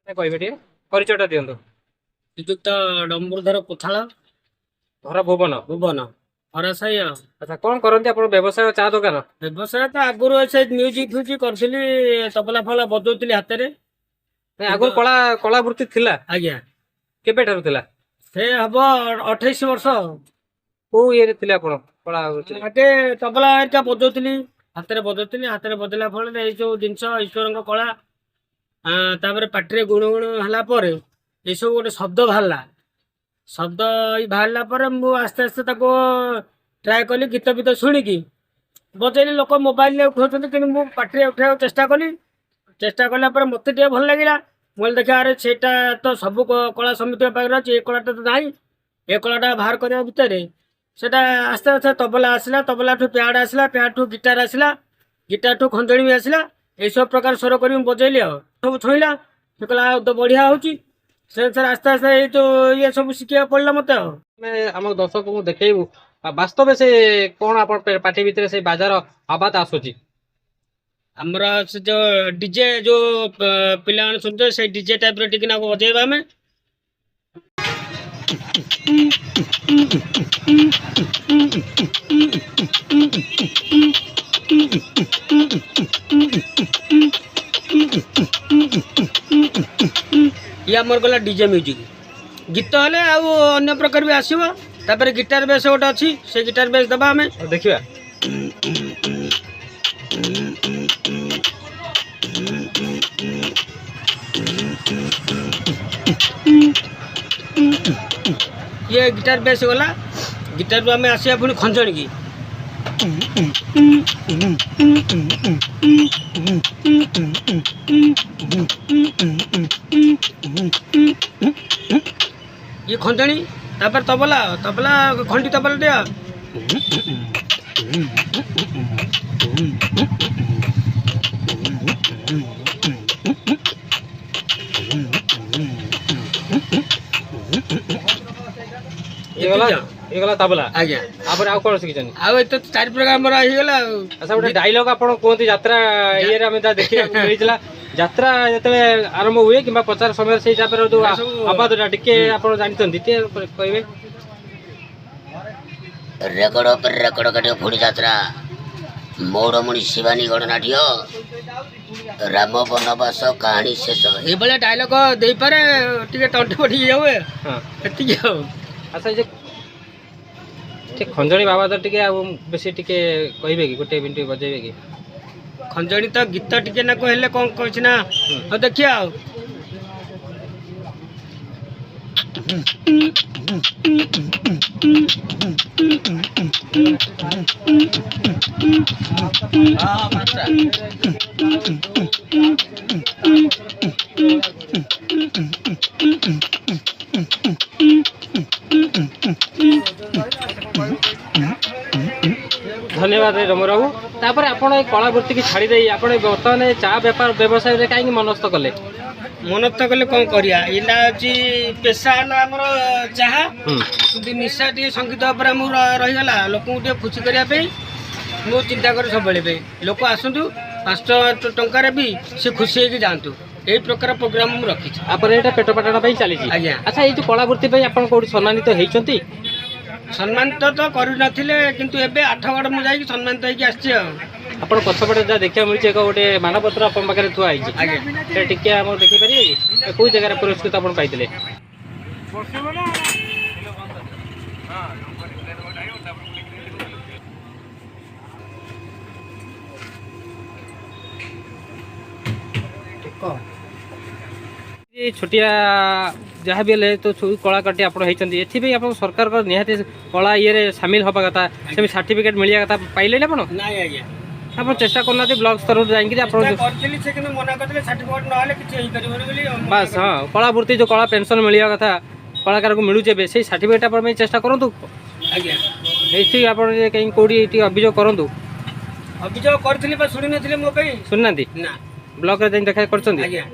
କହିବେ ଟିକେ ପରିଚୟଟା ଦିଅନ୍ତୁ। ଶ୍ରୀଯୁକ୍ତ ଡମ୍ବରୁଧର କୋଥାଳ, ଘର ଭୁବନ। ଭୁବନ ହରାସାଇ। ଆଚ୍ଛା, କଣ କରନ୍ତି ଆପଣ? ବ୍ୟବସାୟ ଚା ଦୋକାନ? ବ୍ୟବସାୟ ତ ଆଗରୁ ସେ ମ୍ୟୁଜିକ ଫ୍ୟୁଜିକ କରିଥିଲି, ତବଲା ଫବଲା ବଜଉଥିଲି ହାତରେ। ନାଇଁ, ଆଗରୁ କଳା କଳା ବୃତ୍ତି ଥିଲା? ଆଜ୍ଞା, କେବେଠାରୁ ଥିଲା? ସେ ହବ 28 ବର୍ଷ। କୋଉ ଇଏରେ ଥିଲେ ଆପଣ କଳା ବୃତ୍ତିରେ? ଆଗେ ତବଲା ହେରିକା ବଜଉଥିଲି, ହାତରେ ବଜେଇଲା ଫଳରେ ଏଇ ସବୁ ଜିନିଷ ଈଶ୍ୱରଙ୍କ କଳା। ତାପରେ ପାଟିରେ ଗୁଣ ଗୁଣ ହେଲା ପରେ ଏସବୁ ଗୋଟେ ଶବ୍ଦ ବାହାରିଲା। ଶବ୍ଦ ବାହାରିଲା ପରେ ମୁଁ ଆସ୍ତେ ଆସ୍ତେ ତାକୁ ଟ୍ରାଏ କଲି, ଗୀତ ଫୀତ ଶୁଣିକି ବଜେଇଲି। ଲୋକ ମୋବାଇଲରେ ଉଠାଉଛନ୍ତି, କିନ୍ତୁ ମୁଁ ପାଟିରେ ଉଠାଇବାକୁ ଚେଷ୍ଟା କଲା ପରେ ମୋତେ ଟିକେ ଭଲ ଲାଗିଲା। ମୁଁ କହିଲି ଦେଖିଆ, ଆରେ ସେଇଟା ତ ସବୁ କଳା ସମିତିଙ୍କ ପାଖରେ ଅଛି, ଏ କଳାଟା ତ ନାହିଁ। ଏ କଳାଟା ବାହାର କରିବା ଭିତରେ ସେଟା ଆସ୍ତେ ଆସ୍ତେ ତବଲା ଆସିଲା, ତବଲାଠୁ ପ୍ୟାଡ୍ ଆସିଲା, ପ୍ୟାଡ୍ଠୁ ଗିଟାର ଆସିଲା, ଗିଟାରଠୁ ଖଞ୍ଜଣି ବି ଆସିଲା। ଏଇସବୁ ପ୍ରକାର ସ୍ୱର କରି ମୁଁ ବଜେଇଲି। ଆଉ ସବୁ ଛୁଇଁଲା, ସେ କହିଲା ଆଉ ତ ବଢିଆ ହଉଛି। ସେ ଆସ୍ତେ ଆସ୍ତେ ଏଇ ଯୋଉ ଇଏ ସବୁ ଶିଖିବାକୁ ପଡିଲା ମତେ। ଆଉ ଆମେ ଆମ ଦର୍ଶକଙ୍କୁ ଦେଖେଇବୁ ବାସ୍ତବରେ ସେ କଣ ଆପଣ ପାଟି ଭିତରେ ସେଇ ବାଜାର ଆବାଜ ଆସୁଛି। ଆମର ସେ ଯୋଉ ଡିଜେ ଯୋଉ ପିଲାମାନେ ଶୁଣୁଛନ୍ତି, ସେଇ ଡିଜେ ଟାଇପର ଟିକେ ନାକୁ ବଜେଇବା ଆମେ। ଇଏ ଆମର ଗଲା ଡିଜେ ମ୍ୟୁଜିକ। ଗୀତ ହେଲେ ଆଉ ଅନ୍ୟ ପ୍ରକାର ବି ଆସିବ। ତାପରେ ଗିଟାର ବେସ୍ ଗୋଟେ ଅଛି, ସେ ଗିଟାର ବେସ୍ ଦେବା ଆମେ। ଦେଖିବା। ଇଏ ଗିଟାର ବେସ୍ ଗଲା। ଗିଟାରରୁ ଆମେ ଆସିବା ପୁଣି ଖଞ୍ଜଣିକି। ଇଏ ଖଞ୍ଜଣି, ତାପରେ ତବଲା ଖଣ୍ଡି ତବଲା ଦିଆ। ହେଇଗଲା ତାବଲା। ଆଜ୍ଞା, ତାପରେ ଆଉ କଣ ଶିଖିଛନ୍ତି? ଆଉ ଏତେ 4 ପ୍ରକାର ଆମର ହେଇଗଲା। ଆଉ ଆଚ୍ଛା, ଗୋଟେ ଡାଇଲଗ ଆପଣ କୁହନ୍ତି ଯାତ୍ରା ଇଏରେ ଆମେ ଯାହା ଦେଖିବାକୁ ମିଳିଥିଲା। ଯାତ୍ରା ଯେତେବେଳେ ଆରମ୍ଭ ହୁଏ କିମ୍ବା ପ୍ରଚାର ସମୟରେ ସେଇ ହିସାବରେ ଯୋଉ ଆବାଜଟା ଟିକେ ଆପଣ ଜାଣିଛନ୍ତି, ଟିକେ କହିବେ। ରେକର୍ଡ ଉପରେ ରେକର୍ଡ କାଟିବ ପୁଣି ଯାତ୍ରା। ମୌରମଣି ଶିବାନୀ ଗଣନାଟ୍ୟ, ରାମ ବନବାସ କାହାଣୀ ଶେଷ। ଏଇଭଳିଆ ଡାଇଲଗ ଦେଇପାରେ, ଟିକେ ତଣ୍ଟି ପଠିକି ଯାଉ। ହଁ, ଏତିକି ଆଉ। ଆଚ୍ଛା, ଯେ ଟିକେ ଖଞ୍ଜଣି ବାବାଦ ଟିକେ ଆଉ ବେଶୀ ଟିକେ କହିବେ କି? ଗୋଟେ ମିନିଟ୍ ବଜେଇବେ କି? ଖଞ୍ଜଣି ତ ଗୀତ ଟିକେ ନାକୁ ହେଲେ କଣ କହିଛି ନା। ହଉ ଦେଖିବା ଆଉ। ଧନ୍ୟବାଦ ରମର ବାବୁ। ତାପରେ ଆପଣ ଏଇ କଳା ବୃତ୍ତିକି ଛାଡ଼ି ଦେଇ ଆପଣ ବର୍ତ୍ତମାନ ଚା ବେପାର ବ୍ୟବସାୟରେ କାହିଁକି ମନସ୍ଥ କଲେ? ମନସ୍ଥ କଲେ କଣ କରିବା, ଏଇଟା ହଉଛି ପେସା ହେଲା ଆମର ଚାହା। କିନ୍ତୁ ନିଶା ଟିକେ ସଙ୍ଗୀତ ଉପରେ ଆମକୁ ରହିଗଲା। ଲୋକଙ୍କୁ ଟିକେ ଖୁସି କରିବା ପାଇଁ ମୁଁ ଚିନ୍ତା କରେ ସବୁବେଳେ ପାଇଁ। ଲୋକ ଆସନ୍ତୁ, 5 ଟଙ୍କାରେ ବି ସେ ଖୁସି ହେଇକି ଯାଆନ୍ତୁ। ଏଇ ପ୍ରକାର ପ୍ରୋଗ୍ରାମ ମୁଁ ରଖିଛି। ତାପରେ ଏଇଟା ପେଟ ପାଟଣା ପାଇଁ ଚାଲିଛି। ଆଜ୍ଞା। ଆଚ୍ଛା, ଏଇ ଯୋଉ କଳା ବୃତ୍ତି ପାଇଁ ଆପଣ କୋଉଠି ସମ୍ମାନିତ ହେଇଛନ୍ତି? ସମ୍ମାନିତ ତ କରିନଥିଲେ, କିନ୍ତୁ ଏବେ 8ଗଡ଼ ମୁଁ ଯାଇକି ସମ୍ମାନିତ ହେଇକି ଆସିଛି। ଆଉ ଆପଣ ପଛପଟେ ଯାହା ଦେଖିବାକୁ ମିଳୁଛି, ଏକ ଗୋଟେ ମାନପତ୍ର ଆପଣଙ୍କ ପାଖରେ ଥୁଆ ହେଇଛି। ଆଜ୍ଞା, ସେଟା ଟିକେ ଆମକୁ ଦେଖେଇ ପାରିବେ କି? କୋଉ ଜାଗାରେ ପୁରସ୍କୃତ ଆପଣ ପାଇଥିଲେ? ଛୋଟିଆ ଯାହା ବି ହେଲେ ତ କଳାକାରଟି ଆପଣ ହେଇଛନ୍ତି, ଏଥିପାଇଁ ଆପଣ ସରକାରଙ୍କ ନିହାତି କଳା ଇଏରେ ସାମିଲ ହେବା କଥା, ସେମିତି ସାର୍ଟିଫିକେଟ୍ ମିଳିବା କଥା। ପାଇଲେନି ଆପଣ? ନାଇଁ ଆଜ୍ଞା, ଆପଣ ଚେଷ୍ଟା କରୁନାହାନ୍ତି ବ୍ଲକ ସ୍ତରରୁ ଯାଇକି ଆପଣ? କରିଥିଲି, ସେ କିନ୍ତୁ ମନା କରିଥିଲେ ସାର୍ଟିଫିକେଟ୍ ନହେଲେ କିଛି ହେଇପାରିବନି ବୋଲି। ବାସ୍, ହଁ, କଳା ବୃତ୍ତି ଯୋଉ କଳା ପେନସନ ମିଳିବା କଥା କଳାକାରକୁ ମିଳୁଛି ଏବେ, ସେଇ ସାର୍ଟିଫିକେଟ୍ ଆପଣ ପାଇଁ ଚେଷ୍ଟା କରନ୍ତୁ। ଆଜ୍ଞା, ଏଇଠି ଆପଣ କାହିଁକି କୋଉଠି ଟିକେ ଅଭିଯୋଗ କରନ୍ତୁ। ଅଭିଯୋଗ କରିଥିଲି ବା ଶୁଣି ନଥିଲେ ମୋ ପାଇଁ। ଶୁଣିନାହାନ୍ତି? ନା। ବ୍ଲକରେ ଯାଇ ଦେଖା କରିଛନ୍ତି? ଆଜ୍ଞା।